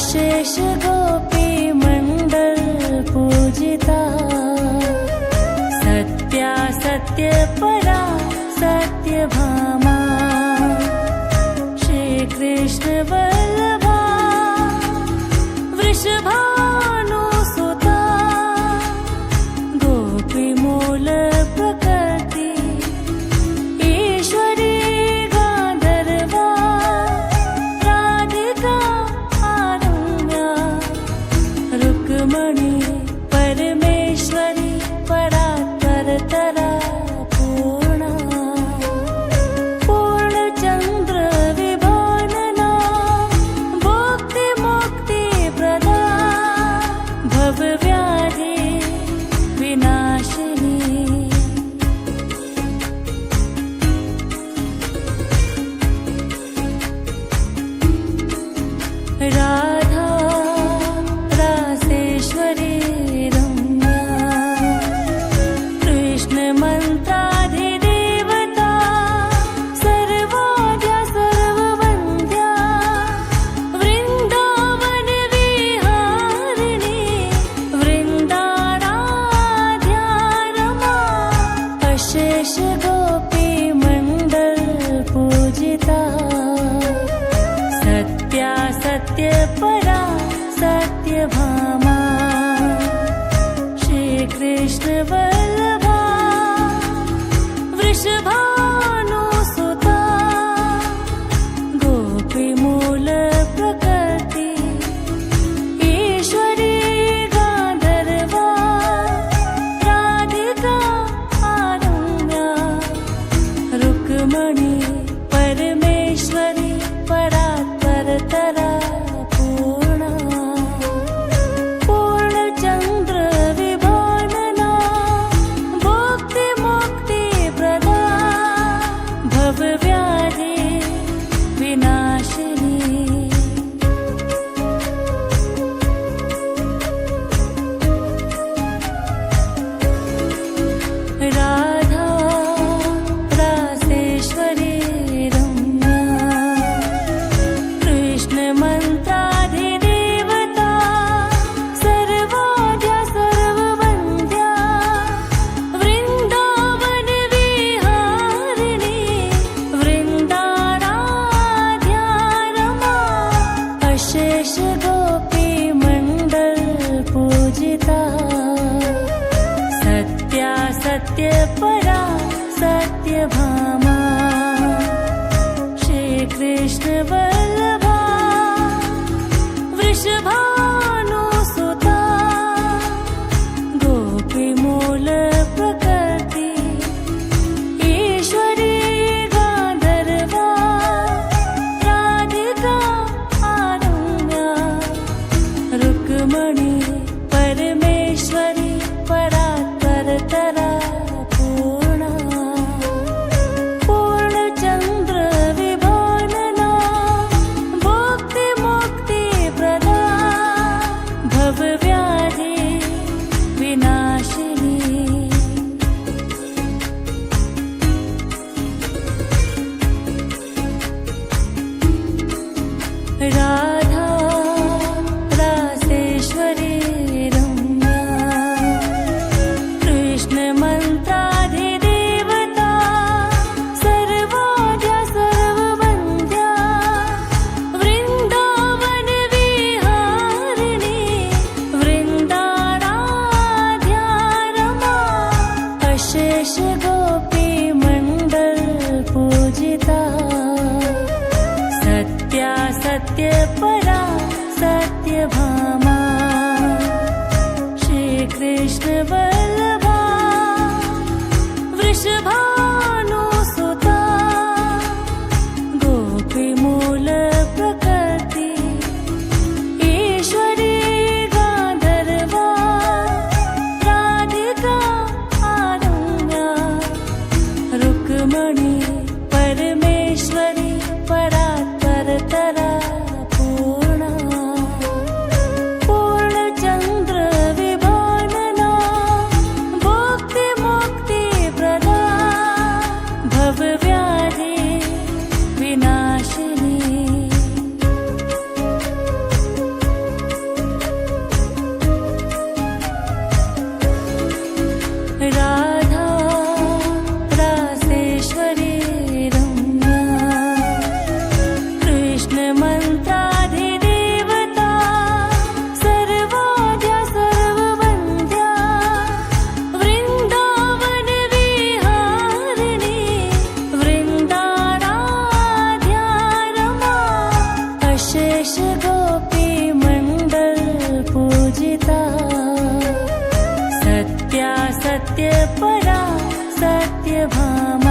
अशेष गोपी मंडल पूजिता, सत्या सत्य परा सत्य भामा, श्री कृष्ण वल्लभा वृषभानुसुता, गोपी मूल प्रकृति ईश्वरी गांधर्वा, राधिका आरम्या, रुक्मणी परमेश्वरी परात्परतरा पूर्णा, पूर्णचंद्र विभानना, भुक्ति मुक्ति प्रदा, भवव्याधि विनाशिनी, राधा रासेश्वरी रम्या, कृष्ण मंत्राधिदेवता, सर्वोद्या सर्ववन्द्या, वृन्दावन विहारिणी, वृन्दाराध्या रमा, अशेष गोपी मंडल पूजिता, सत्या सत्य परा सत्य भामा, श्री कृष्ण वल्लभा वृषभानुसुता, गोपी मूल प्रकृति ईश्वरी गांधर्वा, राधिका आरम्या, रुक्मणी परमेश्वरी परात्परतरा पूर्णा, पूर्णचंद्र विभानना, भुक्ति मुक्ति प्रदा, भवव्याधि विनाशिनी, राधा रासेश्वरी रम्या, कृष्ण मंत्राधिदेवता, सर्वोद्या सर्ववन्द्या, वृन्दावन विहारिणी, वृन्दाराध्या रमा, अशेष गोपी मंडल पूजिता, सत्या सत्य परा सत्य भामा, श्री कृष्ण वल्लभा वृषभानुसुता, गोपी मूल प्रकृति ईश्वरी गांधर्वा, राधिका आरम्या, रुक्मणी परमेश्वरी परात्परतरा पूर्णा, पूर्णचंद्र विभानना, भुक्ति मुक्ति प्रदा, भवव्याधि विनाशिनी, राधा रासेश्वरी रम्या, कृष्ण मंत्राधिदेवता, सर्वोद्या सर्ववन्द्या, वृन्दावन विहारिणी, वृन्दाराध्या रमा, अशेष गोपी मंडल पूजिता, सत्या सत्य परा सत्य भामा, श्री कृष्ण वल्लभा वृषभानुसुता, गोपी मूल प्रकृति ईश्वरी गांधर्वा, राधिका आरम्या, रुक्मणी परमेश्वरी परात्परतरा पूर्णा, पूर्णचंद्र विभानना, भामा